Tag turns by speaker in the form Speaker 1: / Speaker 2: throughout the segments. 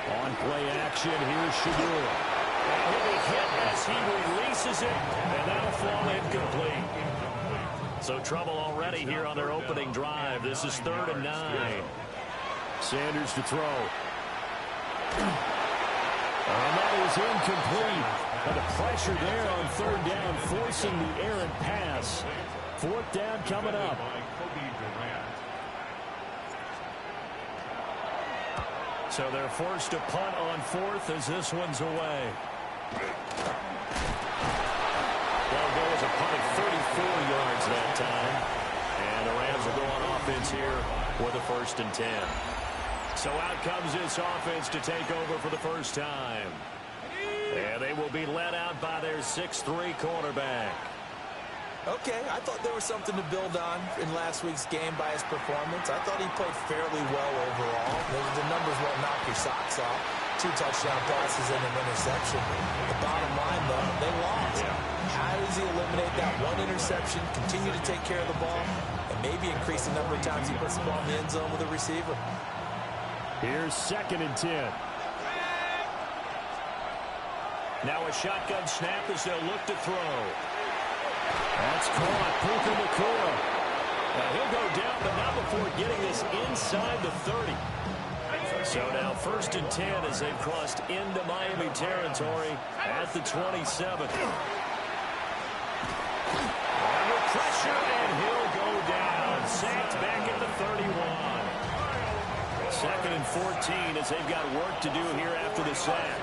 Speaker 1: On play action, here's Shadur. And he'll be hit as he releases it, and that'll fall incomplete. So trouble already here on their opening drive. This is 3rd and 9. Sanders to throw. And that is incomplete. And the pressure there on 3rd down, forcing the errant pass. 4th down coming up. So they're forced to punt on 4th as this one's away. They'll go as a punt of 34 yards that time. And the Rams will go on offense here with a 1st and 10. So out comes this offense to take over for the first time. And they will be led out by their 6'3" quarterback.
Speaker 2: Okay, I thought there was something to build on in last week's game by his performance. I thought he played fairly well overall. The numbers won't knock your socks off. 2 touchdown passes and an interception. The bottom line, though, they lost. Yeah. How does he eliminate that 1 interception, continue to take care of the ball, and maybe increase the number of times he puts the ball in the end zone with a receiver?
Speaker 1: Here's 2nd and 10. Now a shotgun snap as they'll look to throw. That's caught. Puka Nacua. Now he'll go down, but not before getting this inside the 30. So now 1st and 10 as they've crossed into Miami territory at the 27. And with pressure, and he'll go down. Sacked back at the 31. 2nd and 14 as they've got work to do here after the sack.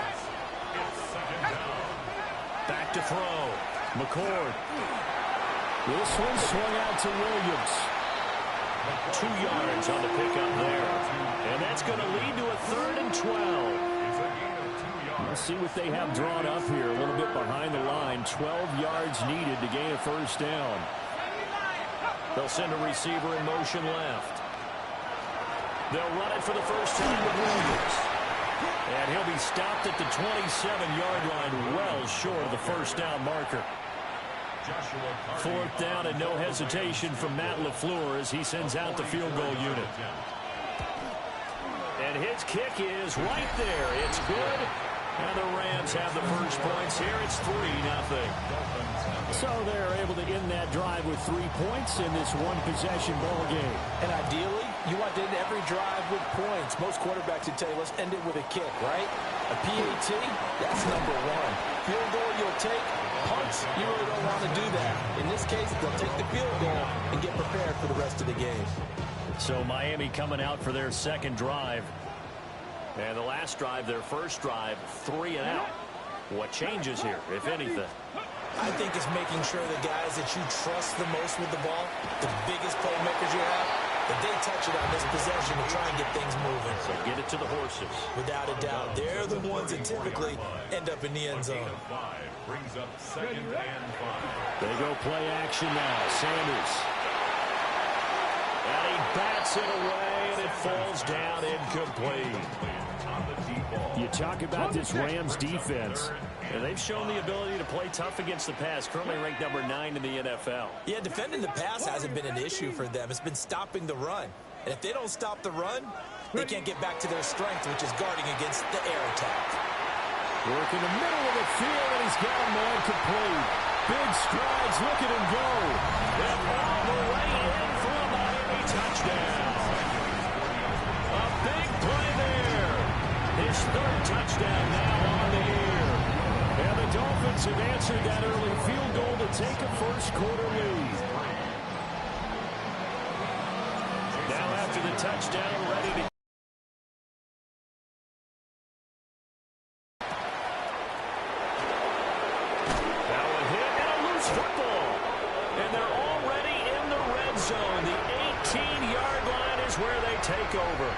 Speaker 1: Back to throw. McCord. This one swung out to Williams. 2 yards on the pickup there. And that's going to lead to a 3rd and 12. Let's see what they have drawn up here. A little bit behind the line. 12 yards needed to gain a 1st down. They'll send a receiver in motion left. They'll run it for the first time with Williams. And he'll be stopped at the 27-yard line, well short of the 1st down marker. 4th down and no hesitation from Matt LaFleur as he sends out the field goal unit. And his kick is right there. It's good. And the Rams have the first points here. It's 3-0. So they're able to end that drive with 3 points in this one-possession ball game.
Speaker 2: And ideally, you want to end every drive with points. Most quarterbacks would tell you, let's end it with a kick, right? A PAT, that's number 1. Field goal you'll take. Punts, you really don't want to do that. In this case, they'll take the field goal and get prepared for the rest of the game.
Speaker 1: So Miami coming out for their 2nd drive. And the last drive, their 1st drive, 3 and out. What changes here, if anything?
Speaker 2: I think it's making sure the guys that you trust the most with the ball, the biggest playmakers you have, that they touch it on this possession to try and get things moving.
Speaker 1: So get it to the horses.
Speaker 2: Without a doubt. They're the ones that typically end up in the end zone.
Speaker 3: Brings up 2nd and 5.
Speaker 1: They go play action now. Sanders. And he bats it away, and it falls down incomplete. You talk about this Rams defense. And they've shown the ability to play tough against the pass, currently ranked number 9 in the NFL.
Speaker 2: Yeah, defending the pass hasn't been an issue for them. It's been stopping the run. And if they don't stop the run, they can't get back to their strength, which is guarding against the air attack.
Speaker 1: Work in the middle of the field, and he's got a man complete. Big strides, look at him go. And all the way in for a Miami touchdown. A big play there. His 3rd touchdown now on the year. And the Dolphins have answered that early field goal to take a 1st quarter lead. Now after the touchdown, ready to now a hit and a loose football. And they're already in the red zone. The 18-yard line is where they take over.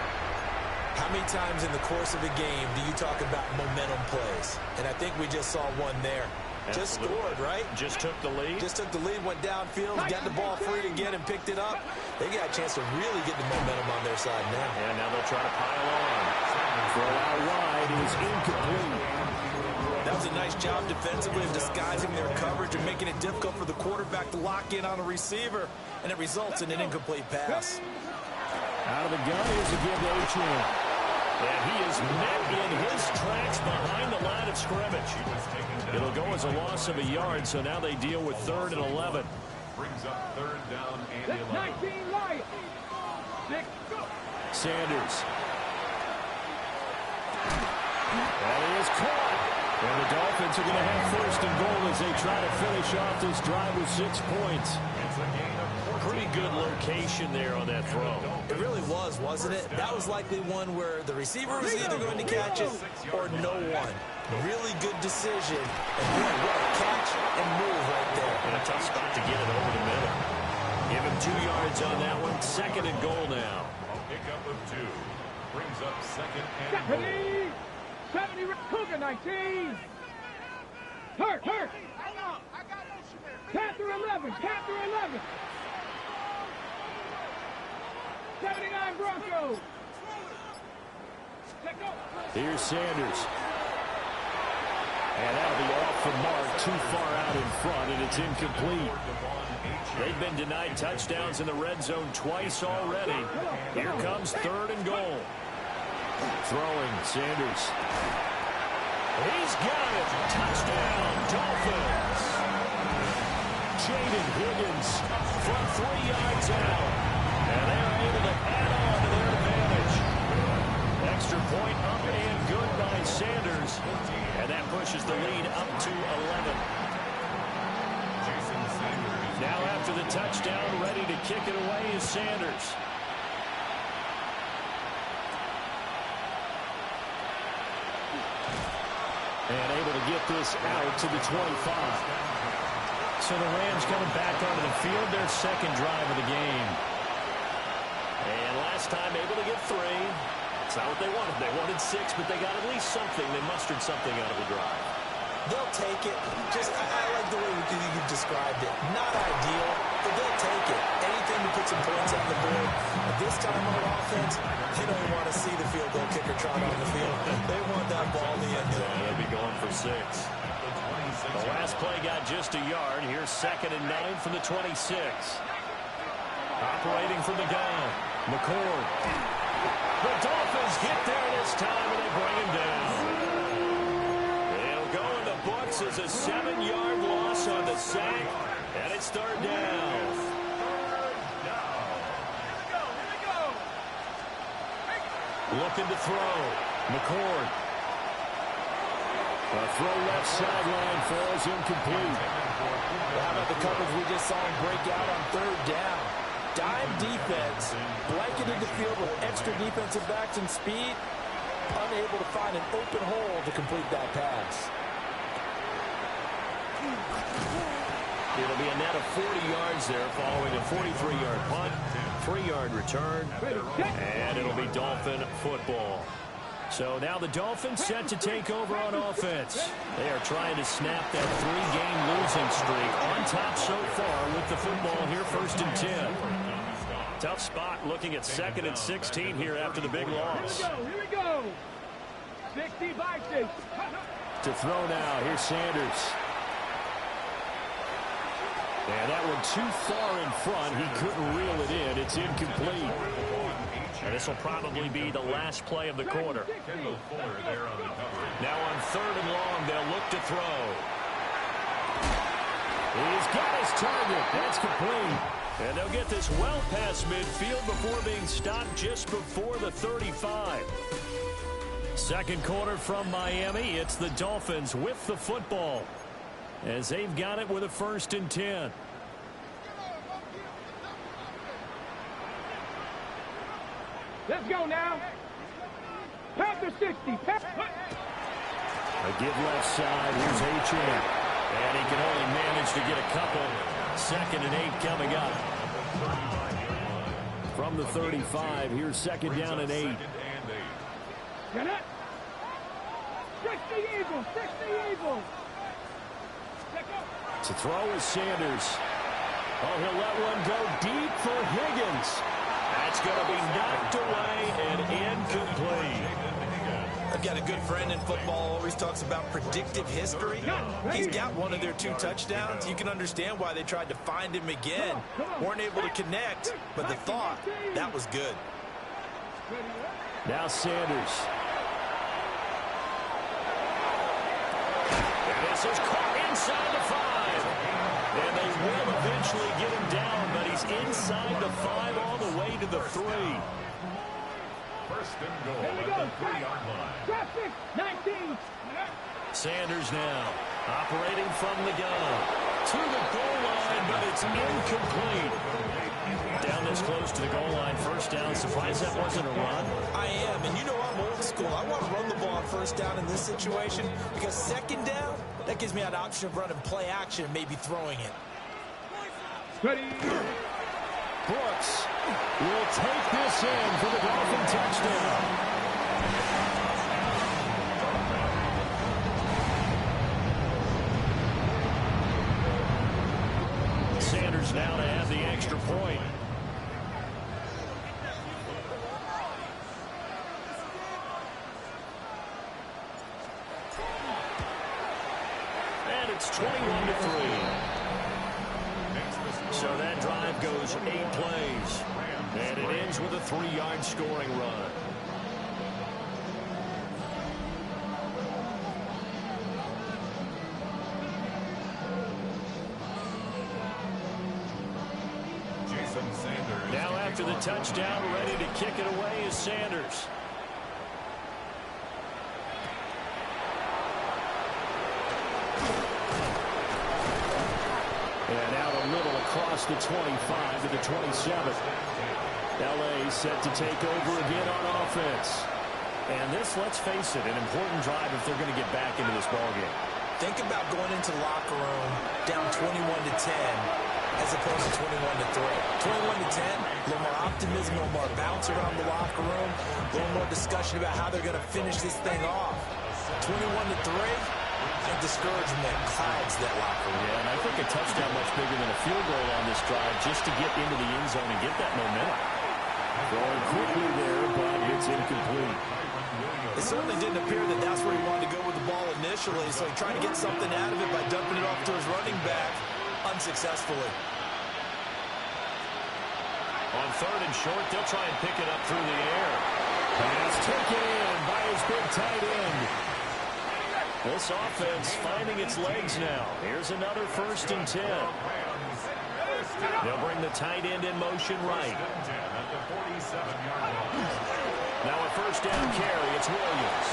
Speaker 2: How many times in the course of a game do you talk about momentum plays? And I think we just saw one there. Just scored, right?
Speaker 1: Just took the lead.
Speaker 2: Just took the lead, went downfield, got the ball free again and picked it up. They got a chance to really get the momentum on their side now.
Speaker 1: And now they'll try to pile on. Throw out wide is incomplete.
Speaker 2: That was a nice job defensively of disguising their coverage and making it difficult for the quarterback to lock in on a receiver. And it results in an incomplete pass.
Speaker 1: Out of the gun, here's a give to Achane. And he is met in his tracks behind the line of scrimmage. It'll go as a loss of a yard, so now they deal with 3rd and 11.
Speaker 3: Brings up 3rd down and 11.
Speaker 4: 19 right. 6, go.
Speaker 1: Sanders. And he is caught. And the Dolphins are going to have 1st and goal as they try to finish off this drive with 6 points.
Speaker 3: It's a gain of 14.
Speaker 1: Pretty good location there on that throw.
Speaker 2: It really was, wasn't it? That was likely one where the receiver was either going to catch it or no one. Really good decision. And what a catch and move right there.
Speaker 1: And a tough spot to get it over the middle. Give him 2 yards on that one. 2nd and goal now.
Speaker 3: Pickup of 2. Brings up 2nd and goal.
Speaker 4: 70, Cougar 19. Hurt. Panther 11, Panther 11. 79 Broncos.
Speaker 1: Here's Sanders. And that'll be off the mark, too far out in front, and it's incomplete. They've been denied touchdowns in the red zone twice already. Here comes 3rd and goal. Throwing, Sanders. He's got it. Touchdown, Dolphins. Jaden Higgins from 3 yards out. And they're able to add on to their advantage. Extra point up and good by Sanders. And that pushes the lead up to 11. Now after the touchdown, ready to kick it away is Sanders. And able to get this out to the 25. So the Rams coming back onto the field, their 2nd drive of the game. And last time able to get 3. It's not what they wanted. They wanted 6, but they got at least something. They mustered something out of the drive.
Speaker 2: They'll take it. I like the way you described it. Not ideal, but they'll take it. Anything to put some points on the board. But this time on offense, they don't want to see the field goal kicker trot on the field. They want that ball in the end zone.
Speaker 1: They'll be going for 6. The last play got just a yard. Here's 2nd and 9 from the 26. Operating from the gun, McCord. The Dolphins get there this time, and they bring him down. It'll go in the books as a 7-yard loss on the sack, and it's 3rd down. Looking to throw. McCord. A throw left sideline falls incomplete.
Speaker 2: How about the coverage we just saw him break out on 3rd down? Dime defense, blanketed the field with extra defensive backs and speed, unable to find an open hole to complete that pass.
Speaker 1: It'll be a net of 40 yards there following a 43-yard punt, 3-yard return, and it'll be Dolphin football. So now the Dolphins set to take over on offense. They are trying to snap that 3-game losing streak on top so far with the football here, 1st and 10. Tough spot looking at 2nd and 16 here after the big loss.
Speaker 4: Here we go. 60 by 6.
Speaker 1: To throw now, here's Sanders. And that one too far in front. He couldn't reel it in. It's incomplete. And this will probably be the last play of the quarter. Now on 3rd and long, they'll look to throw. He's got his target. That's complete. And they'll get this well past midfield before being stopped just before the 35. 2nd quarter from Miami. It's the Dolphins with the football as they've got it with a 1st and 10.
Speaker 4: Let's go now. Panther 60.
Speaker 1: A give left side. Here's H.M. And he can only manage to get a couple. 2nd and 8 coming up. From the 35, here's 2nd down and 8.
Speaker 4: Get it. 60 Eagles. 60 Eagles.
Speaker 1: To throw is Sanders. Oh, he'll let one go deep for Higgins. That's going to be knocked away and incomplete.
Speaker 2: I've got a good friend in football, always talks about predictive history. He's got one of their 2 touchdowns. You can understand why they tried to find him again. Weren't able to connect, but the thought, that was good.
Speaker 1: Now Sanders. And this is caught inside the 5. And they will eventually get him down, but he's inside the 5 all the way to the 3.
Speaker 3: First and goal at the 3-yard line.
Speaker 4: Traffic, 19.
Speaker 1: Sanders now operating from the gun to the goal line, but it's incomplete. Down this close to the goal line, first down. Surprised that wasn't a run.
Speaker 2: I am, and you know I'm old school. I want to run the ball on first down in this situation because second down, that gives me an option of running play action and maybe throwing it.
Speaker 4: Ready.
Speaker 1: Brooks will take this in for the Dolphin touchdown. Sanders now to have the extra point. And it's 21-3. So that drive goes 8 plays. And it ends with a 3-yard scoring run.
Speaker 3: Sanders.
Speaker 1: Now after the touchdown, ready to kick it away is Sanders. And out a little across the 25 to the 27. L.A. set to take over again on offense. And this, let's face it, an important drive if they're going to get back into this ballgame.
Speaker 2: Think about going into the locker room down 21-10 as opposed to 21-3. 21-10, a little more optimism, a little more bounce around the locker room, a little more discussion about how they're going to finish this thing off. 21-3, and discouragement clouds that locker room.
Speaker 1: Yeah, and I think a touchdown much bigger than a field goal on this drive just to get into the end zone and get that momentum. Throwing quickly there, but it's incomplete.
Speaker 2: It certainly didn't appear that that's where he wanted to go with the ball initially, so he tried to get something out of it by dumping it off to his running back unsuccessfully.
Speaker 1: On 3rd and short, they'll try and pick it up through the air. Pass taken in by his big tight end. This offense finding its legs now. Here's another 1st and 10. They'll bring the tight end in motion right. Now a 1st down carry. It's Williams.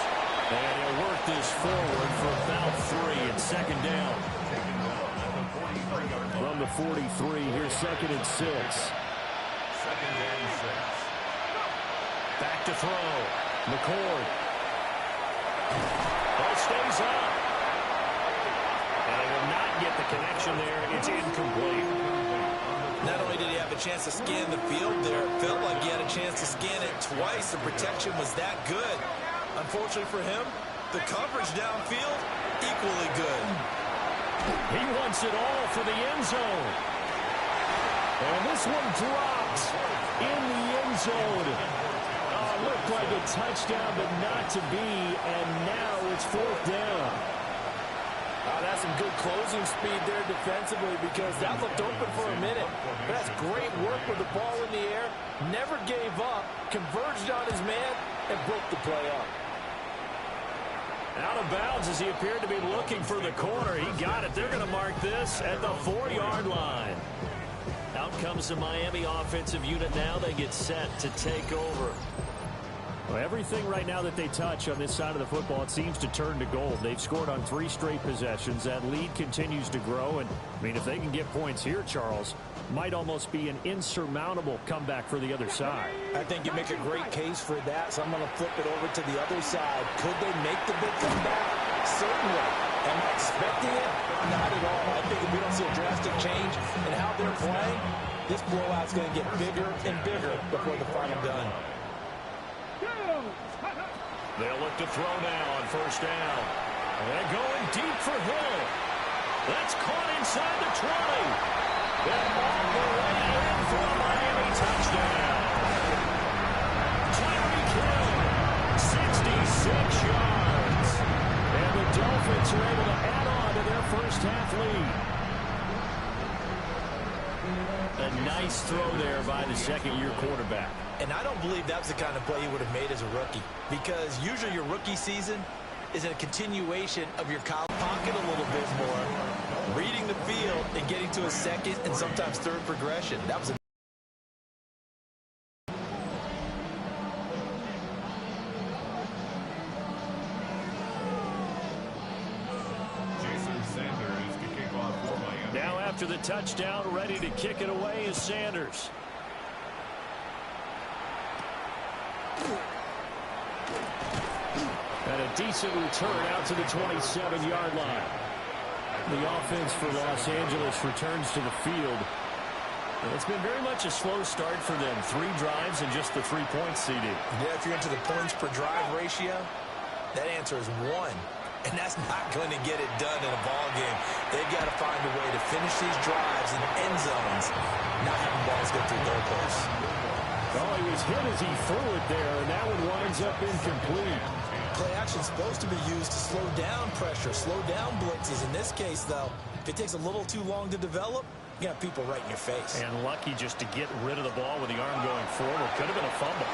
Speaker 1: And he'll work this forward for about 3 and 2nd down. From the 43, here's 2nd and 6.
Speaker 3: 2nd and 6.
Speaker 1: Back to throw. McCord. Ball stays up. And he will not get the connection there. It's incomplete.
Speaker 2: Not only did he have a chance to scan the field there, it felt like he had a chance to scan it twice. The protection was that good. Unfortunately for him, the coverage downfield, equally good.
Speaker 1: He wants it all for the end zone. And this one drops in the end zone. Looked like a touchdown, but not to be. And now it's 4th down.
Speaker 2: That's some good closing speed there defensively because that looked open for a minute. But that's great work with the ball in the air. Never gave up, converged on his man, and broke the play up.
Speaker 1: Out of bounds as he appeared to be looking for the corner. He got it. They're going to mark this at the 4-yard line. Out comes the Miami offensive unit now. They get set to take over. Well, everything right now that they touch on this side of the football, it seems to turn to gold. They've scored on 3 straight possessions. That lead continues to grow. And, I mean, if they can get points here, Charles, might almost be an insurmountable comeback for the other side.
Speaker 2: I think you make a great case for that, so I'm going to flip it over to the other side. Could they make the big comeback? Certainly. Am I expecting it? Not at all. I think if we don't see a drastic change in how they're playing, this blowout's going to get bigger and bigger before the final done.
Speaker 1: They'll look to throw now on 1st down. And going deep for Hill. That's caught inside the 20. And all the way in for a Miami touchdown. Tyreek Hill, 66 yards. And the Dolphins are able to add on to their first half lead. A nice throw there by the 2nd-year quarterback.
Speaker 2: And I don't believe that was the kind of play he would have made as a rookie, because usually your rookie season is a continuation of your college pocket a little bit more, reading the field and getting to a second and sometimes third progression. That was a
Speaker 1: Now after the touchdown, ready to kick it away is Sanders. And a decent return out to the 27-yard line. The offense for Los Angeles returns to the field. It's been very much a slow start for them. 3 drives and just the 3 points CD.
Speaker 2: Yeah, if you're into the points per drive ratio, that answer is 1. And that's not going to get it done in a ball game. They've got to find a way to finish these drives in end zones, not having balls go through goalposts.
Speaker 1: Oh, he was hit as he threw it there, and that one winds up incomplete.
Speaker 2: Play action is supposed to be used to slow down pressure, slow down blitzes. In this case, though, if it takes a little too long to develop, you got people right in your face.
Speaker 1: And lucky just to get rid of the ball with the arm going forward. Could have been a fumble.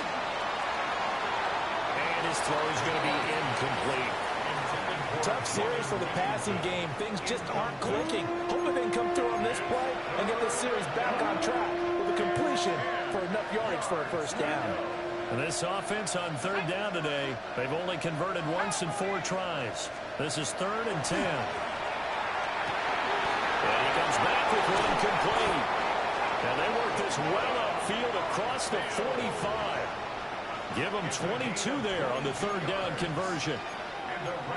Speaker 1: And his throw is going to be incomplete.
Speaker 2: Tough series for the passing game. Things just aren't clicking. Hoping they can come through on this play and get this series back on track with a completion for enough yardage for a first down.
Speaker 1: And this offense on 3rd down today, they've only converted once in 4 tries. This is 3rd and 10. And he comes back with one complete. And they work this well upfield across the 45. Give them 22 there on the 3rd down conversion.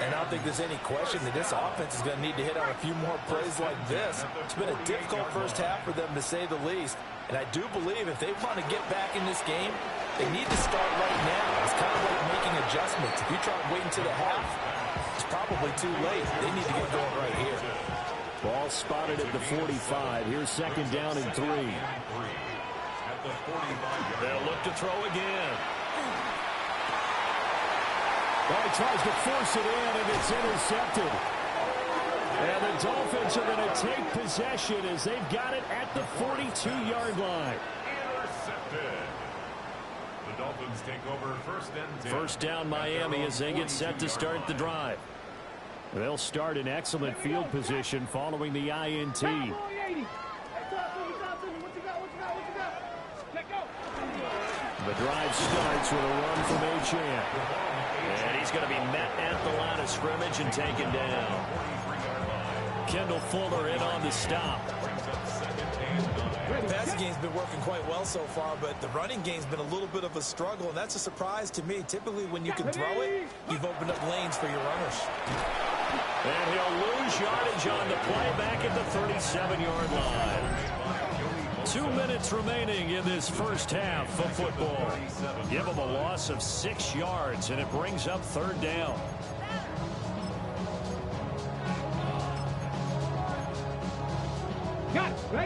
Speaker 2: And I don't think there's any question that this offense is going to need to hit on a few more plays like this. It's been a difficult first half for them, to say the least. And I do believe if they want to get back in this game, they need to start right now. It's kind of like making adjustments. If you try to wait until the half, it's probably too late. They need to get going right here.
Speaker 1: Ball spotted at the 45. Here's 2nd down and 3. They'll look to throw again. Well, he tries to force it in, and it's intercepted. And the Dolphins are going to take possession as they've got it at the 42-yard line.
Speaker 3: Intercepted. The Dolphins take over 1st and 10.
Speaker 1: First down Miami as they get set to start the drive. They'll start in excellent field position following the INT. The drive starts with a run from Achane. And he's going to be met at the line of scrimmage and taken down. Kendall Fuller in on the stop.
Speaker 2: The passing game's been working quite well so far, but the running game's been a little bit of a struggle, and that's a surprise to me. Typically, when you can throw it, you've opened up lanes for your runners.
Speaker 1: And he'll lose yardage on the play back at the 37-yard line. 2 minutes remaining in this first half of football. Give them a loss of 6 yards, and it brings up 3rd down.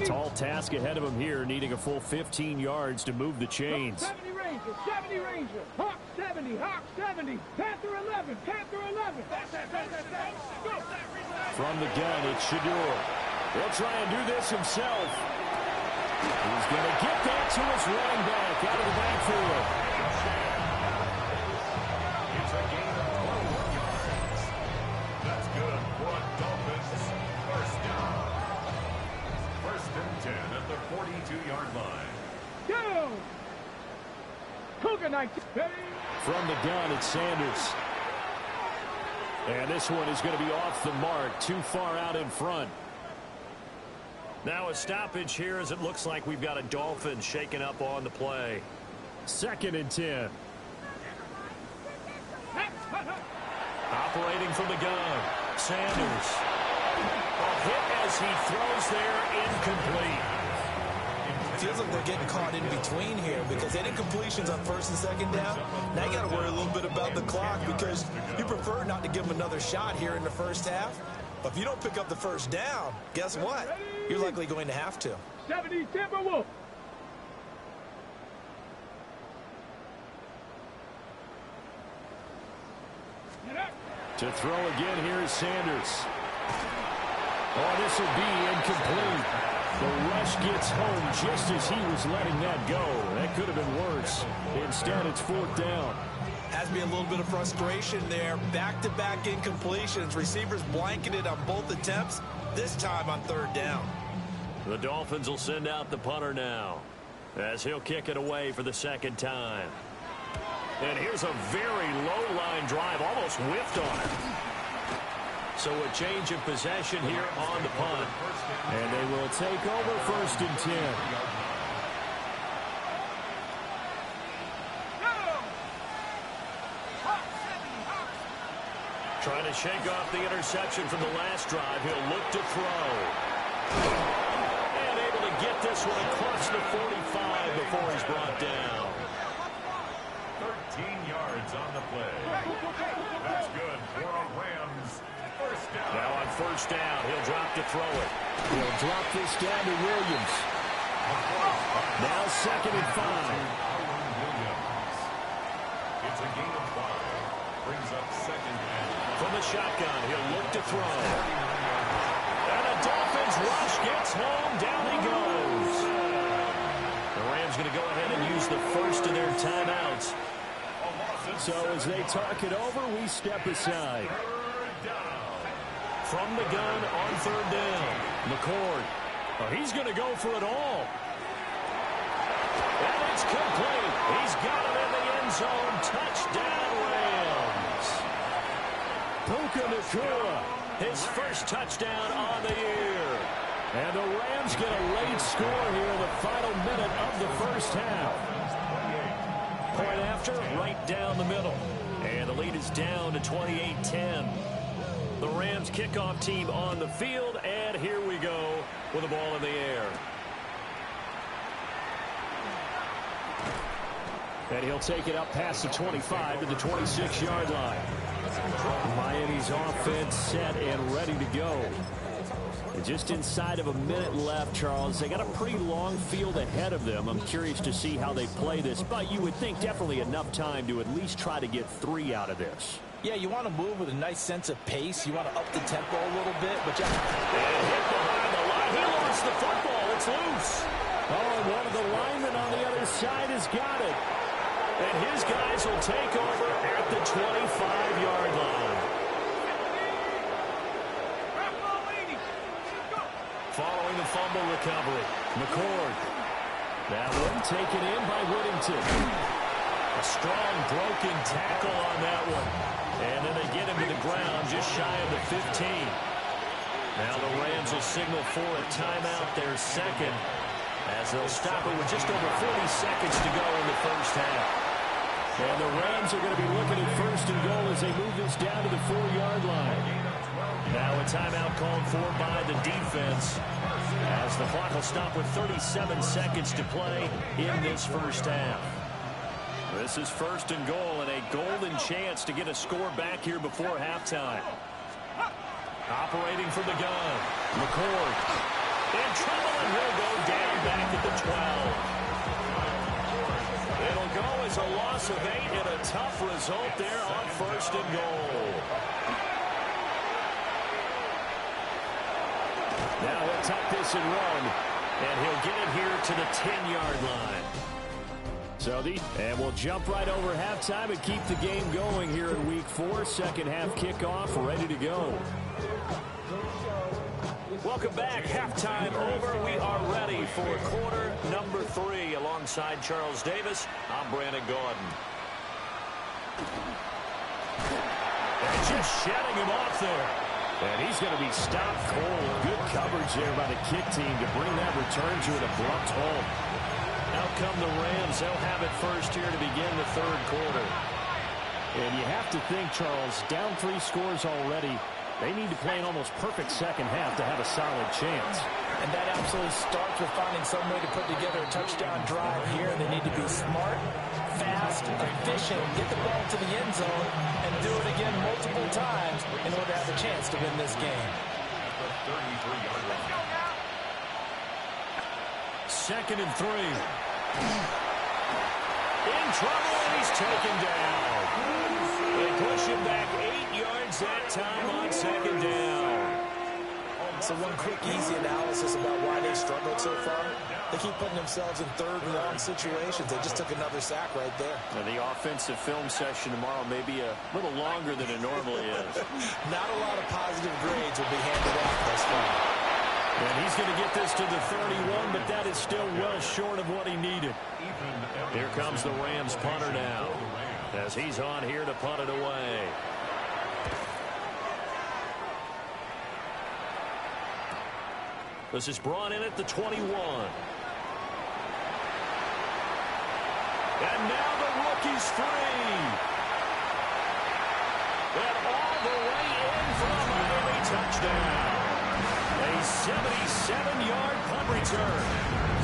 Speaker 1: Tall task ahead of him here, needing a full 15 yards to move the chains.
Speaker 4: 70 Ranger, 70 Ranger, Hawk 70, Hawk 70, Panther 11, Panther 11. Go.
Speaker 1: From the gun, it's Shador. He'll try and do this himself. He's going to get that to his running back out of the backfield.
Speaker 3: It's a gain of 21 yards. That's good for a Dolphins first down. 1st and 10 at the 42-yard line.
Speaker 4: Go! Cougar 19.
Speaker 1: From the gun, it's Sanders. And this one is going to be off the mark, too far out in front. Now a stoppage here as it looks like we've got a Dolphin shaken up on the play. 2nd and 10. Operating from the gun, Sanders. A hit as he throws there, incomplete.
Speaker 2: Feels like they're getting caught in between here because any completions on 1st and 2nd down, now you got to worry a little bit about the clock because you prefer not to give them another shot here in the first half. But if you don't pick up the first down, guess what? You're likely going to have to.
Speaker 4: 70 Timberwolf.
Speaker 1: To throw again, here is Sanders. Oh, this will be incomplete. The rush gets home just as he was letting that go. That could have been worse. Instead, it's 4th down.
Speaker 2: Has to be a little bit of frustration there. Back-to-back incompletions. Receivers blanketed on both attempts, this time on 3rd down.
Speaker 1: The Dolphins will send out the punter now, as he'll kick it away for the 2nd time. And here's a very low-line drive, almost whiffed on it. So a change of possession here on the punt. And they will take over 1st and 10. Trying to shake off the interception from the last drive. He'll look to throw. And able to get this one across the 45 before he's brought down.
Speaker 3: 13 yards on the play. That's good for a Rams 1st down.
Speaker 1: Now on 1st down, he'll drop to throw it. He'll drop this down to Williams. Now 2nd and 5.
Speaker 3: It's a gain of 5. Brings up 2nd and
Speaker 1: from the shotgun, he'll look to throw. And a Dolphins rush gets home. Down he goes. The Rams going to go ahead and use the first of their timeouts. So as they talk it over, we step aside. From the gun on 3rd down. McCord. Oh, he's going to go for it all. And it's complete. He's got it in the end zone. Touchdown, Rams. Puka Nacua, his first touchdown on the year. And the Rams get a late score here in the final minute of the 1st half. Point after, right down the middle. And the lead is down to 28-10. The Rams kickoff team on the field, and here we go with the ball in the air. And he'll take it up past the 25 to the 26-yard line. Miami's offense set and ready to go. And just inside of a minute left, Charles. They got a pretty long field ahead of them. I'm curious to see how they play this, but you would think definitely enough time to at least try to get 3 out of this.
Speaker 2: Yeah, you want to move with a nice sense of pace. You want to up the tempo a little bit, but you have to...
Speaker 1: And hit behind the line. He lost the football. It's loose. Oh, and one of the linemen on the other side has got it. And his guys will take over at the 25-yard line. Following the fumble recovery, McCord. That one taken in by Whittington. A strong broken tackle on that one. And then they get him to the ground just shy of the 15. Now the Rams will signal for a timeout, their 2nd, as they'll stop it with just over 40 seconds to go in the 1st half. And the Rams are going to be looking at 1st and goal as they move this down to the 4-yard line. Now a timeout called for by the defense, as the clock will stop with 37 seconds to play in this 1st half. This is 1st and goal, and a golden chance to get a score back here before halftime. Operating from the gun, McCord. In trouble, and he'll go down back at the 12. It'll go as a loss of 8 and a tough result there on 1st and goal. Now he'll tuck this and run, and he'll get it here to the 10-yard line. And we'll jump right over halftime and keep the game going here in Week 4. 2nd half kickoff, ready to go. Welcome back. Halftime over. We are ready for quarter number 3. Alongside Charles Davis, I'm Brandon Gaudin. And just shutting him off there. And he's going to be stopped cold. Good coverage there by the kick team to bring that return to an abrupt halt. Out come the Rams. They'll have it first here to begin the 3rd quarter. And you have to think, Charles, down 3 scores already. They need to play an almost perfect 2nd half to have a solid chance.
Speaker 2: And that absolutely starts with finding some way to put together a touchdown drive here. They need to be smart, fast, efficient, get the ball to the end zone, and do it again multiple times in order to have a chance to win this game.
Speaker 3: 33-yard line.
Speaker 1: 2nd and 3. In trouble, and he's taken down. They push him back 8 yards that time on 2nd down.
Speaker 2: So one quick, easy analysis about why they've struggled so far. They keep putting themselves in third and long situations. They just took another sack right there.
Speaker 1: Now, the offensive film session tomorrow may be a little longer than it normally is.
Speaker 2: Not a lot of positive grades will be handed out thus far.
Speaker 1: And he's going to get this to the 31, but that is still well short of what he needed. Here comes the Rams punter now, as he's on here to punt it away. This is brought in at the 21. And now the rookie's free. And all the way in for a Miami touchdown. A 77-yard punt return.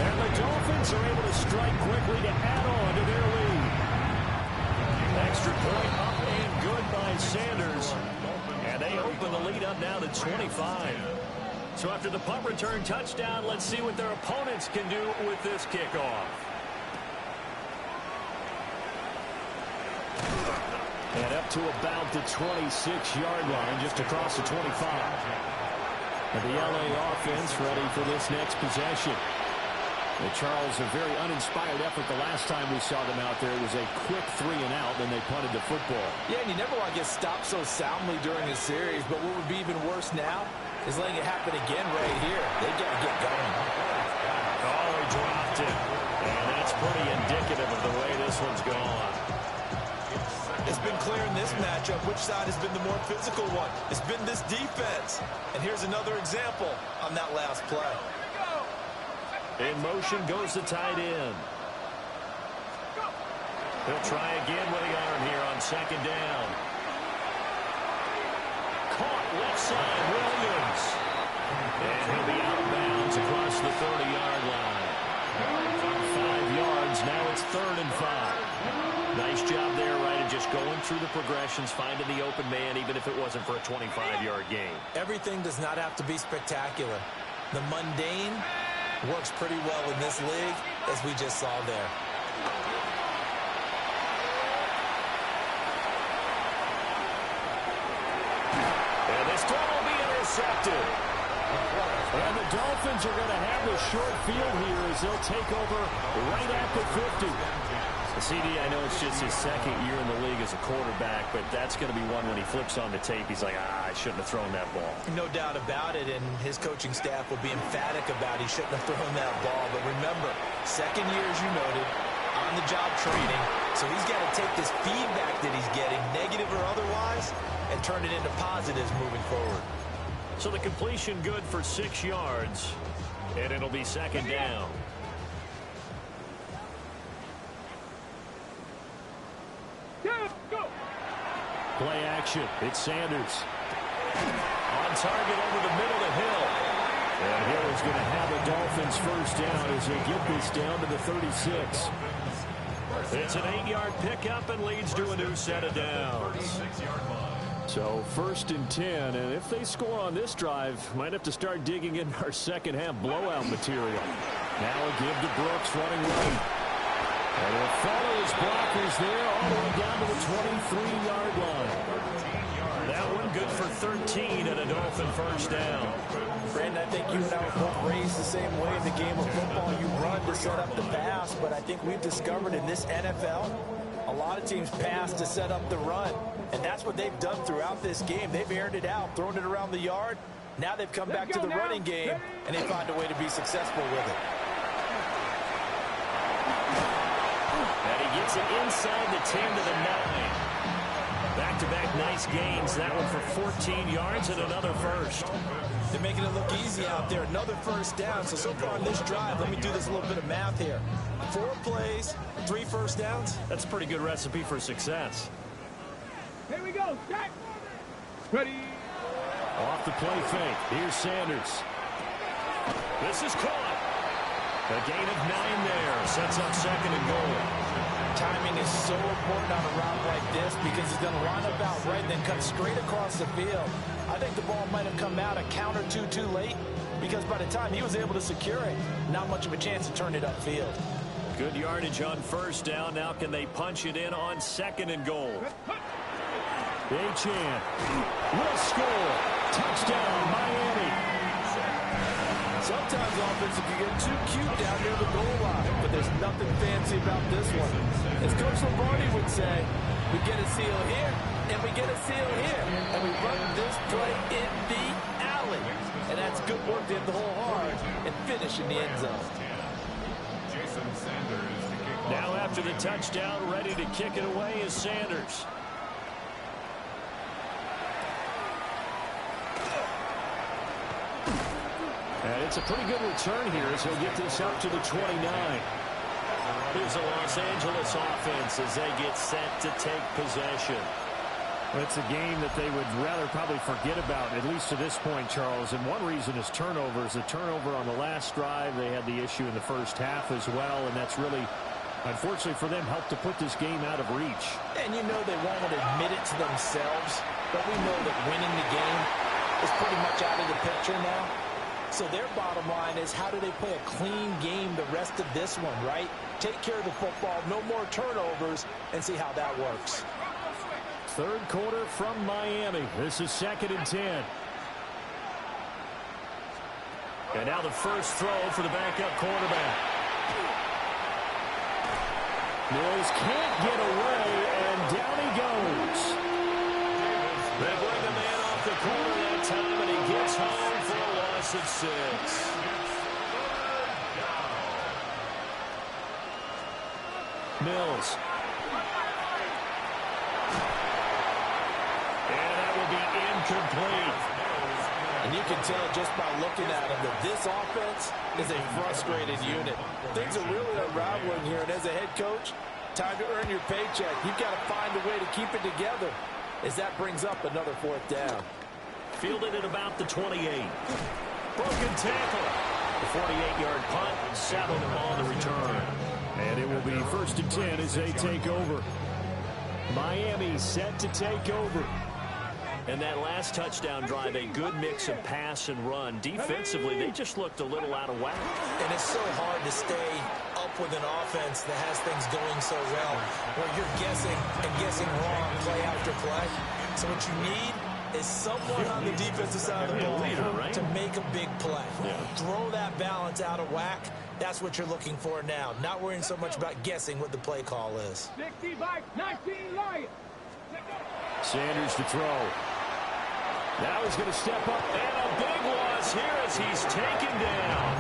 Speaker 1: And the Dolphins are able to strike quickly to add on to their lead. Extra point up and good by Sanders. And they open the lead up now to 25. So after the punt return touchdown, let's see what their opponents can do with this kickoff. And up to about the 26-yard line, just across the 25. And the LA offense ready for this next possession. And Charles, a very uninspired effort the last time we saw them out there. It was a quick 3 and out, then they punted the football.
Speaker 2: Yeah, and you never want to get stopped so soundly during a series, but what would be even worse now is letting it happen again right here. They've got to get going.
Speaker 1: Oh, he dropped it. And that's pretty indicative of the way this one's gone.
Speaker 2: It's been clear in this matchup which side has been the more physical one. It's been this defense. And here's another example on that last play.
Speaker 1: In motion goes the tight end. He'll try again with the arm here on second down. Caught left side, Williams. And he'll be out of bounds across the 30-yard line. 5 yards, now it's 3rd and 5. Nice job there, right, of just going through the progressions, finding the open man, even if it wasn't for a 25-yard gain.
Speaker 2: Everything does not have to be spectacular. The mundane works pretty well in this league, as we just saw there.
Speaker 1: And this throw will be intercepted. And the Dolphins are going to have the short field here as they'll take over right at the 50. CD, I know it's just his second year in the league as a quarterback, but that's going to be one when he flips on the tape. He's like, I shouldn't have thrown that ball.
Speaker 2: No doubt about it, and his coaching staff will be emphatic about he shouldn't have thrown that ball. But remember, second year, as you noted, on-the-job training, so he's got to take this feedback that he's getting, negative or otherwise, and turn it into positives moving forward.
Speaker 1: So the completion good for 6 yards, and it'll be second down. Play action. It's Sanders. On target over the middle to Hill. And Hill is going to have a Dolphins first down as they get this down to the 36. It's an 8-yard pickup and leads to a new set of downs. So 1st and 10, and if they score on this drive, might have to start digging in our second half blowout material. Now a give to Brooks running right. And he'll follow his blockers there all the way down to the 23-yard line. That one good for 13 and a Dolphin first down.
Speaker 2: Brandon, I think you and I were both raised the same way in the game of football. You run to set up the pass, but I think we've discovered in this NFL, a lot of teams pass to set up the run. And that's what they've done throughout this game. They've aired it out, thrown it around the yard. Now they've come back to the running game, and they find a way to be successful with it.
Speaker 1: And he gets it inside the 10 to the 9. Back-to-back nice gains. That one for 14 yards and another first.
Speaker 2: They're making it look easy out there. Another first down. So far on this drive, let me do this a little bit of math here. 4 plays, 3 first downs.
Speaker 1: That's a pretty good recipe for success.
Speaker 4: Here we go. Jack. Ready.
Speaker 1: Off the play fake. Here's Sanders. This is caught. A gain of 9 there. Sets up second and goal.
Speaker 2: Timing is so important on a route like this because he's going to line up out right and then cut straight across the field. I think the ball might have come out a count or two too late because by the time he was able to secure it, not much of a chance to turn it upfield.
Speaker 1: Good yardage on first down. Now can they punch it in on second and goal? Achane will score. Touchdown, Miami.
Speaker 2: Sometimes offense can get too cute down near the goal line, but there's nothing fancy about this one. As Coach Lombardi would say, we get a seal here, and we get a seal here, and we run this play in the alley. And that's good work to hit the hole hard and finish in the end zone.
Speaker 1: Now after the touchdown, ready to kick it away is Sanders. And it's a pretty good return here as he'll get this up to the 29. Here's the Los Angeles offense as they get set to take possession.
Speaker 5: Well, it's a game that they would rather probably forget about, at least to this point, Charles. And one reason is turnovers. A turnover on the last drive. They had the issue in the first half as well, and that's really, unfortunately for them, helped to put this game out of reach.
Speaker 2: And you know they won't admit it to themselves, but we know that winning the game is pretty much out of the picture now. So their bottom line is, how do they play a clean game the rest of this one, right? Take care of the football, no more turnovers, and see how that works.
Speaker 1: Third quarter from Miami. This is 2nd and 10. And now the first throw for the backup quarterback. Mills can't get away, and down he goes. They bring the man off the corner that time, and he gets home for a loss of 6. Mills. And that will be incomplete.
Speaker 2: And you can tell just by looking at him that this offense is a frustrated unit. Things are really unraveling here, and as a head coach, time to earn your paycheck. You've got to find a way to keep it together as that brings up another 4th down.
Speaker 1: Fielded at about the 28. Broken tackle. The 48-yard punt, 7 on the return. And it will be 1st and 10 as they take over. Miami set to take over. And that last touchdown drive, a good mix of pass and run. Defensively, they just looked a little out of whack.
Speaker 2: And it's so hard to stay up with an offense that has things going so well, where you're guessing and guessing wrong play after play. So what you need is someone on the defensive side of the ball to make a big play. Throw that balance out of whack. That's what you're looking for now. Not worrying so much about guessing what the play call is.
Speaker 4: 60 by 19 Lions.
Speaker 1: Sanders to throw. Now he's going to step up, and a big loss here as he's taken down.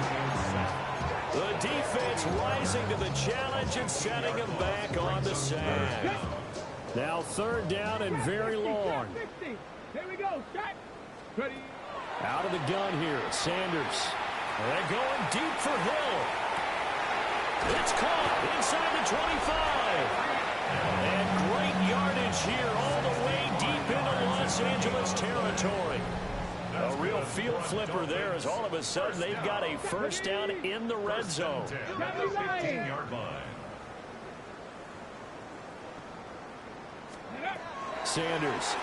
Speaker 1: The defense rising to the challenge and setting him back on the sack. Now 3rd down and very long.
Speaker 4: 60. There we go. Shot. Ready.
Speaker 1: Out of the gun here, Sanders. They're going deep for Hill. It's caught inside the 25. And great yardage here all the way deep into Los Angeles territory. A real field flipper there as all of a sudden they've got a 1st down in the red zone.
Speaker 3: 15-yard line.
Speaker 1: Sanders.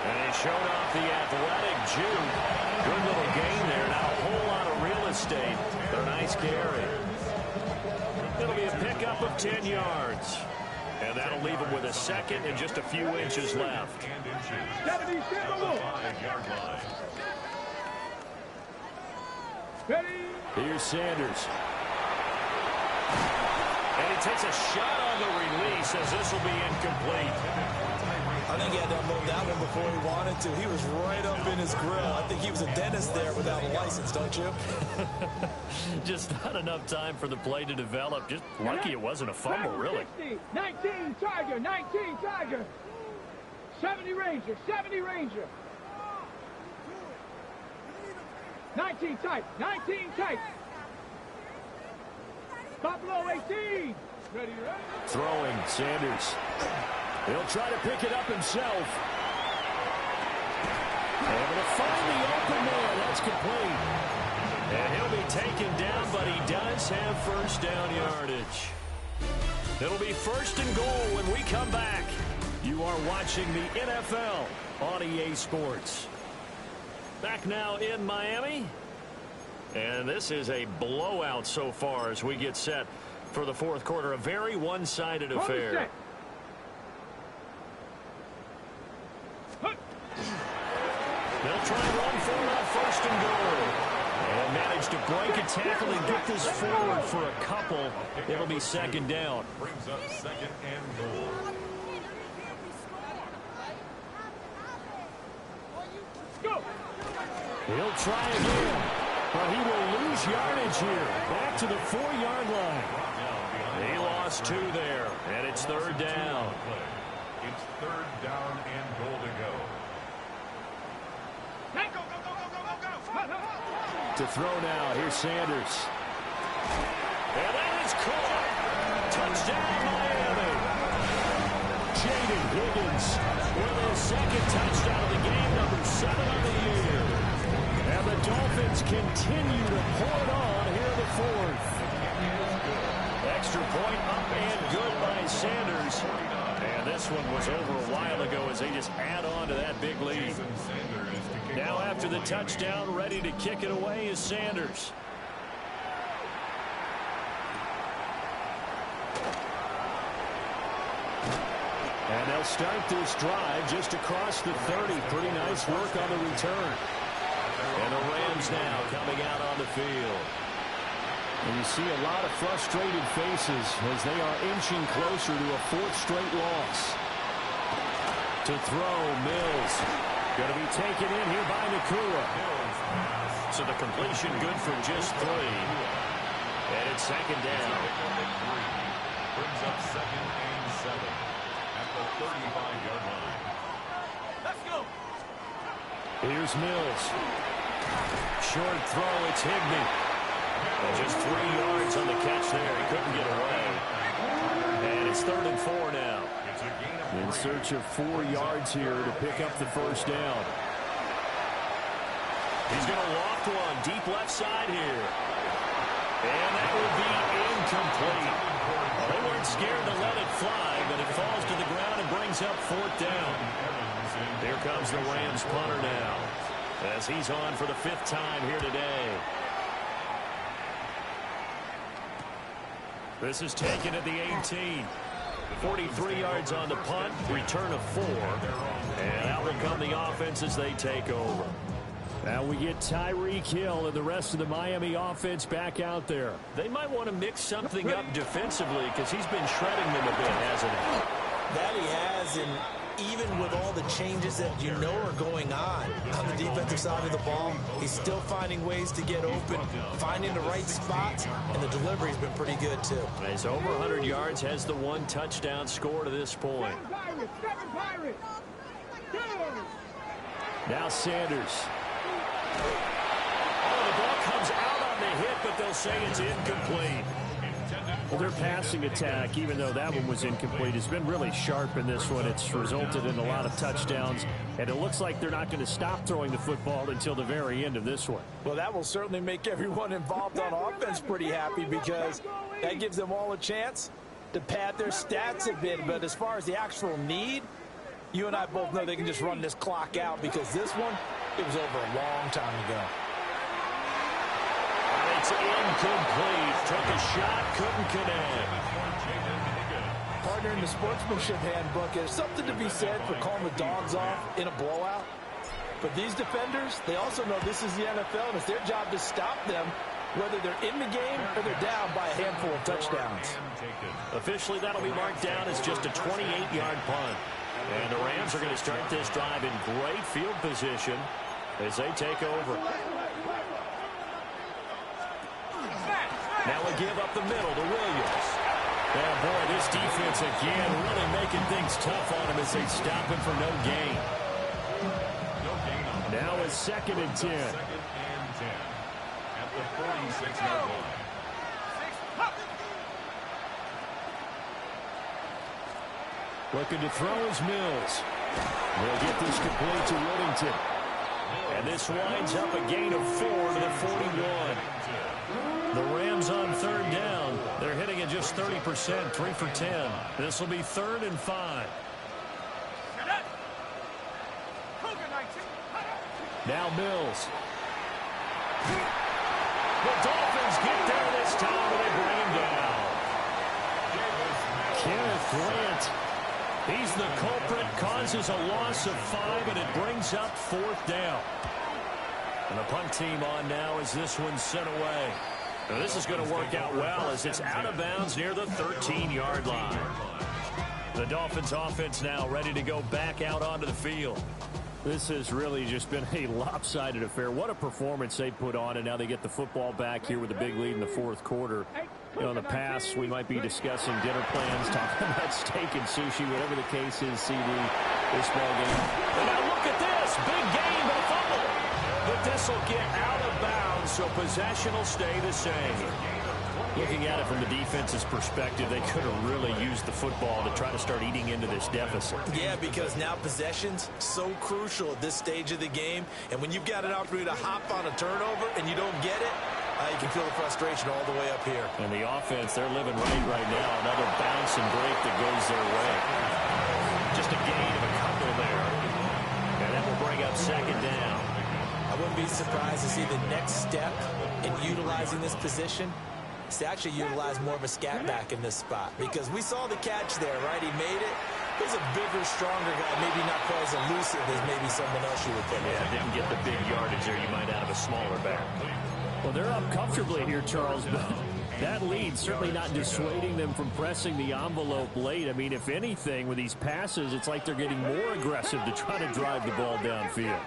Speaker 1: And he's shown off the athletic juke. Good little gain there. Now a whole lot of real estate. But a nice carry. It'll be a pickup of 10 yards. And that'll leave him with a 2nd and just a few inches left.
Speaker 4: 77.
Speaker 3: 5-yard line.
Speaker 4: Ready.
Speaker 1: Here's Sanders. And he takes a shot on the release as this will be incomplete.
Speaker 2: I think he had to unload that one before he wanted to. He was right up in his grill. I think he was a dentist there without a license, don't you?
Speaker 1: Just not enough time for the play to develop. Just lucky it wasn't a fumble, really.
Speaker 4: 60. 19 Tiger. 19 Tiger. 70 Ranger. 70 Ranger. 19 tight. 19 tight. Buffalo 18. Ready.
Speaker 1: Throwing, Sanders. He'll try to pick it up himself. Able to find the open man. That's complete. And he'll be taken down, but he does have 1st down yardage. It'll be 1st and goal when we come back. You are watching the NFL on EA Sports. Back now in Miami. And this is a blowout so far as we get set for the 4th quarter. A very one-sided affair. They'll Try and run for it on first and goal. And managed to break a tackle and get this forward for a couple. It'll be second down.
Speaker 3: Brings up second and goal.
Speaker 1: He'll try again, but he will lose yardage here. Back to the 4-yard line. He lost 2 there, and it's third down.
Speaker 3: It's third down and goal to go.
Speaker 1: To throw now, here's Sanders. And that is caught. Touchdown, Miami. Jaden Higgins with his second touchdown of the game, number 7 on the year. And the Dolphins continue to pour it on here in the 4th. Extra point up and good by Sanders. And this one was over a while ago as they just add on to that big lead. Now after the touchdown, ready to kick it away is Sanders. And they'll start this drive just across the 30. Pretty nice work on the return. And the Rams now coming out on the field. And you see a lot of frustrated faces as they are inching closer to a 4th straight loss. To throw, Mills. Going to be taken in here by Nakua. So the completion good for just 3. And it's second down.
Speaker 3: Brings up second and 7 at the 35-yard line.
Speaker 4: Let's go.
Speaker 1: Here's Mills. Short throw, it's Higbee. And just 3 yards on the catch there. He couldn't get away. And it's third and 4 now. In search of 4 yards here to pick up the first down. He's going to loft one deep left side here. And that will be incomplete. Well, they weren't scared to let it fly, but it falls to the ground and brings up 4th down. Here comes the Rams punter now, as he's on for the 5th time here today. This is taken at the 18. 43 yards on the punt, return of 4. And out will come the offense as they take over. Now we get Tyreek Hill and the rest of the Miami offense back out there. They might want to mix something up defensively because he's been shredding them a bit, hasn't he?
Speaker 2: That he has, and even with all the changes that you know are going on the defensive side of the ball, he's still finding ways to get open, finding the right spots, and the delivery's been pretty good too.
Speaker 1: He's over 100 yards, has the 1 touchdown score to this point.
Speaker 4: Seven Pirates. Go.
Speaker 1: Now Sanders. Oh, the ball comes out on the hit, but they'll say it's incomplete. Well, their passing attack, even though that one was incomplete, has been really sharp in this one. It's resulted in a lot of touchdowns, and it looks like they're not going to stop throwing the football until the very end of this one.
Speaker 2: Well, that will certainly make everyone involved on offense pretty happy because that gives them all a chance to pad their stats a bit. But as far as the actual need, you and I both know they can just run this clock out because this one, it was over a long time ago.
Speaker 1: It's incomplete. Took a shot, couldn't connect.
Speaker 2: Partner, in the sportsmanship handbook, there's something to be said for calling the dogs off in a blowout. But these defenders, they also know this is the NFL, and it's their job to stop them, whether they're in the game or they're down by a handful of touchdowns.
Speaker 1: Officially, that'll be marked down as just a 28-yard punt. And the Rams are going to start this drive in great field position as they take over. Now a give up the middle to Williams. Oh, boy, this defense again really making things tough on him as they stop him for no gain. Now it's second and 10.
Speaker 3: Second and 10 at the 46-yard line.
Speaker 1: Looking to throw is Mills. They'll get this complete to Whittington. And this winds up a gain of 4 to the 41. The Rams on third down. They're hitting at just 30%, 3 for 10. This will be 3rd and 5. Now Mills. The Dolphins get there this time, and they bring him down. Kenneth Grant He's the culprit, causes a loss of 5, and it brings up 4th down. And the punt team on now as this one's sent away. Now this is going to work out well as it's out of bounds near the 13-yard line. The Dolphins offense now ready to go back out onto the field.
Speaker 5: This has really just been a lopsided affair. What a performance they put on, and now they get the football back here with a big lead in the 4th quarter. You know, in the past, we might be discussing dinner plans, talking about steak and sushi, whatever the case is, CD, this ball game.
Speaker 1: And now look at this. Big game, but a fumble. But this will get out of bounds, so possession will stay the same.
Speaker 5: Looking at it from the defense's perspective, they could have really used the football to try to start eating into this deficit.
Speaker 2: Yeah, because now possession's so crucial at this stage of the game. And when you've got an opportunity to hop on a turnover and you don't get it, you can feel the frustration all the way up here.
Speaker 5: And the offense, they're living right now. Another bounce and break that goes their way.
Speaker 1: Just a gain of a couple there. And that will bring up 2nd down.
Speaker 2: I wouldn't be surprised to see the next step in utilizing this position is to actually utilize more of a scat back in this spot. Because we saw the catch there, right? He made it. He's a bigger, stronger guy, maybe not quite as elusive as maybe someone else you would put in.
Speaker 1: Yeah, didn't get the big yardage there you might out of a smaller back.
Speaker 5: Well, they're up comfortably here, Charles, but that lead certainly not dissuading them from pressing the envelope late. I mean, if anything, with these passes, it's like they're getting more aggressive to try to drive the ball downfield.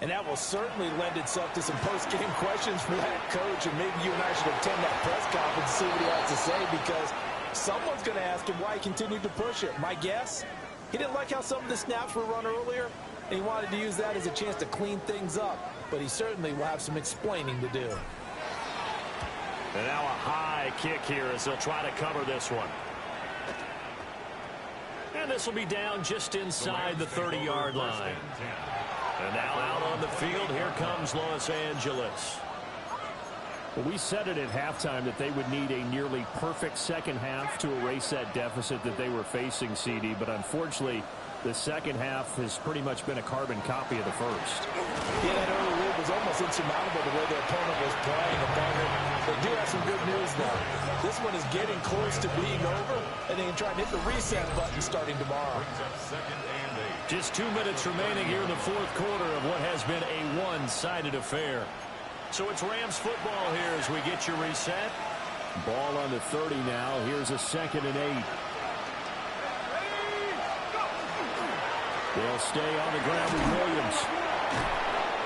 Speaker 2: And that will certainly lend itself to some post-game questions for that coach, and maybe you and I should attend that press conference and see what he has to say, because someone's going to ask him why he continued to push it. My guess, he didn't like how some of the snaps were run earlier, and he wanted to use that as a chance to clean things up, but he certainly will have some explaining to do.
Speaker 1: And now a high kick here as they'll try to cover this one. And this will be down just inside the 30-yard line. And now out on the field, here comes Los Angeles.
Speaker 5: Well, we said it at halftime that they would need a nearly perfect second half to erase that deficit that they were facing, CD, but unfortunately, the second half has pretty much been a carbon copy of the first.
Speaker 2: Yeah, that early lead was almost insurmountable the way their opponent was playing. They do have some good news, though. This one is getting close to being over, and they can try and hit the reset button starting tomorrow.
Speaker 1: Just 2 minutes remaining here in the 4th quarter of what has been a one-sided affair. So it's Rams football here as we get your reset.
Speaker 5: Ball on the 30 now. Here's a 2nd and 8. They'll stay on the ground with Williams.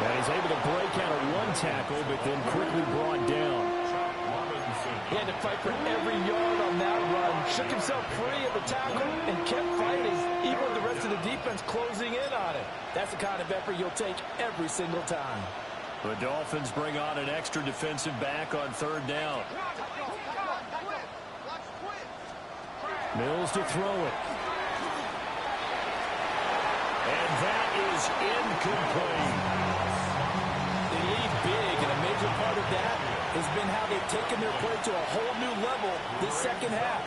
Speaker 5: And he's able to break out of one tackle, but then quickly brought down.
Speaker 2: He had to fight for every yard on that run. Shook himself free of the tackle and kept fighting, even with the rest of the defense closing in on him. That's the kind of effort you'll take every single time.
Speaker 1: The Dolphins bring on an extra defensive back on 3rd down.
Speaker 5: Mills to throw it.
Speaker 1: And that is incomplete.
Speaker 2: They lead big, and a major part of that has been how they've taken their play to a whole new level this second half.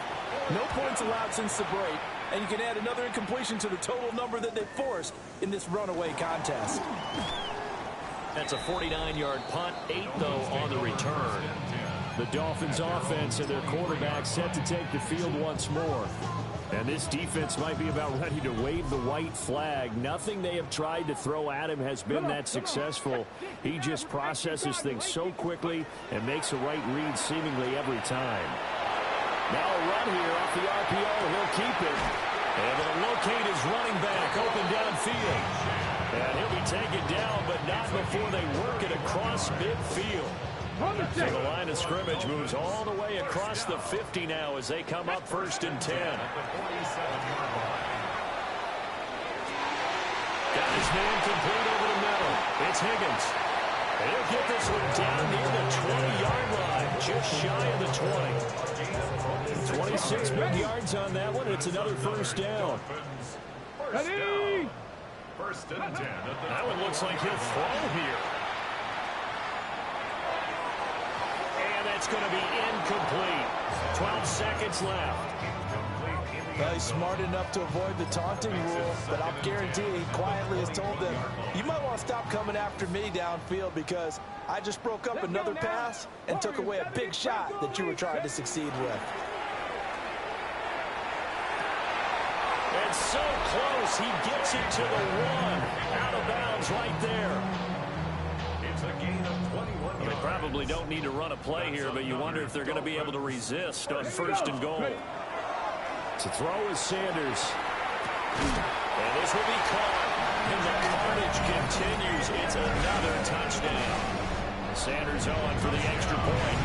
Speaker 2: No points allowed since the break, and you can add another incompletion to the total number that they forced in this runaway contest.
Speaker 1: That's a 49-yard punt, 8, though, on the return.
Speaker 5: The Dolphins offense and their quarterback set to take the field once more. And this defense might be about ready to wave the white flag. Nothing they have tried to throw at him has been that successful. He just processes things so quickly and makes a right read seemingly every time.
Speaker 1: Now a run here off the RPO. He'll keep it. And they'll locate his running back open downfield. And he'll be taken down, but not before they work it across midfield. So the line of scrimmage moves all the way across the 50 now as they come up 1st and 10. Got his man complete over the middle. It's Higgins. And he'll get this one down near the 20-yard line, just shy of the 20. 26 big yards on that one. It's another 1st down.
Speaker 3: Ready? 1st and 10.
Speaker 1: That one looks like he'll throw here. It's going to be incomplete. 12 seconds left.
Speaker 2: Well, he's smart enough to avoid the taunting rule, but I'll guarantee he quietly has told them, you might want to stop coming after me downfield because I just broke up another pass and took away a big shot that you were trying to succeed with.
Speaker 1: And so close. He gets it to the 1. Out of bounds right there.
Speaker 3: It's a gain of 21
Speaker 1: They
Speaker 3: yards.
Speaker 1: probably don't need to run a play here, but you wonder if they're going to be able to resist on 1st and goal.
Speaker 5: To throw is Sanders.
Speaker 1: And this will be caught. And the carnage continues. It's another touchdown. Sanders on for the extra point.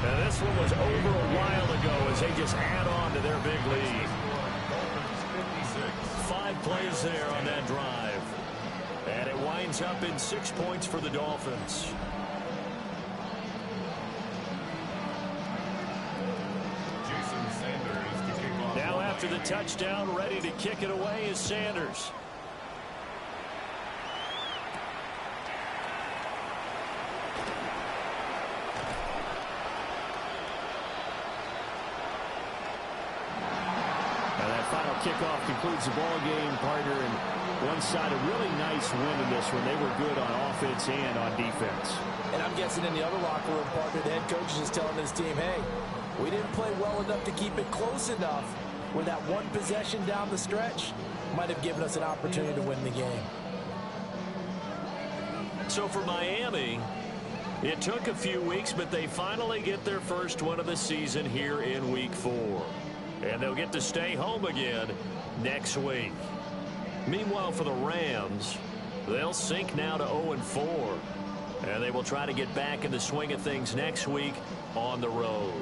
Speaker 1: And this one was over a while ago as they just add on to their big lead. 5 plays there on that drive. And it winds up in 6 points for the Dolphins. Now after the touchdown, ready to kick it away is Sanders.
Speaker 5: Final kickoff concludes the ball game, partner, and one side a really nice win in this one. They were good on offense and on defense.
Speaker 2: And I'm guessing in the other locker room, partner, the head coach is just telling his team, hey, we didn't play well enough to keep it close enough where that one possession down the stretch might have given us an opportunity to win the game.
Speaker 1: So for Miami, it took a few weeks, but they finally get their first one of the season here in Week 4. And they'll get to stay home again next week. Meanwhile, for the Rams, they'll sink now to 0-4. And they will try to get back in the swing of things next week on the road.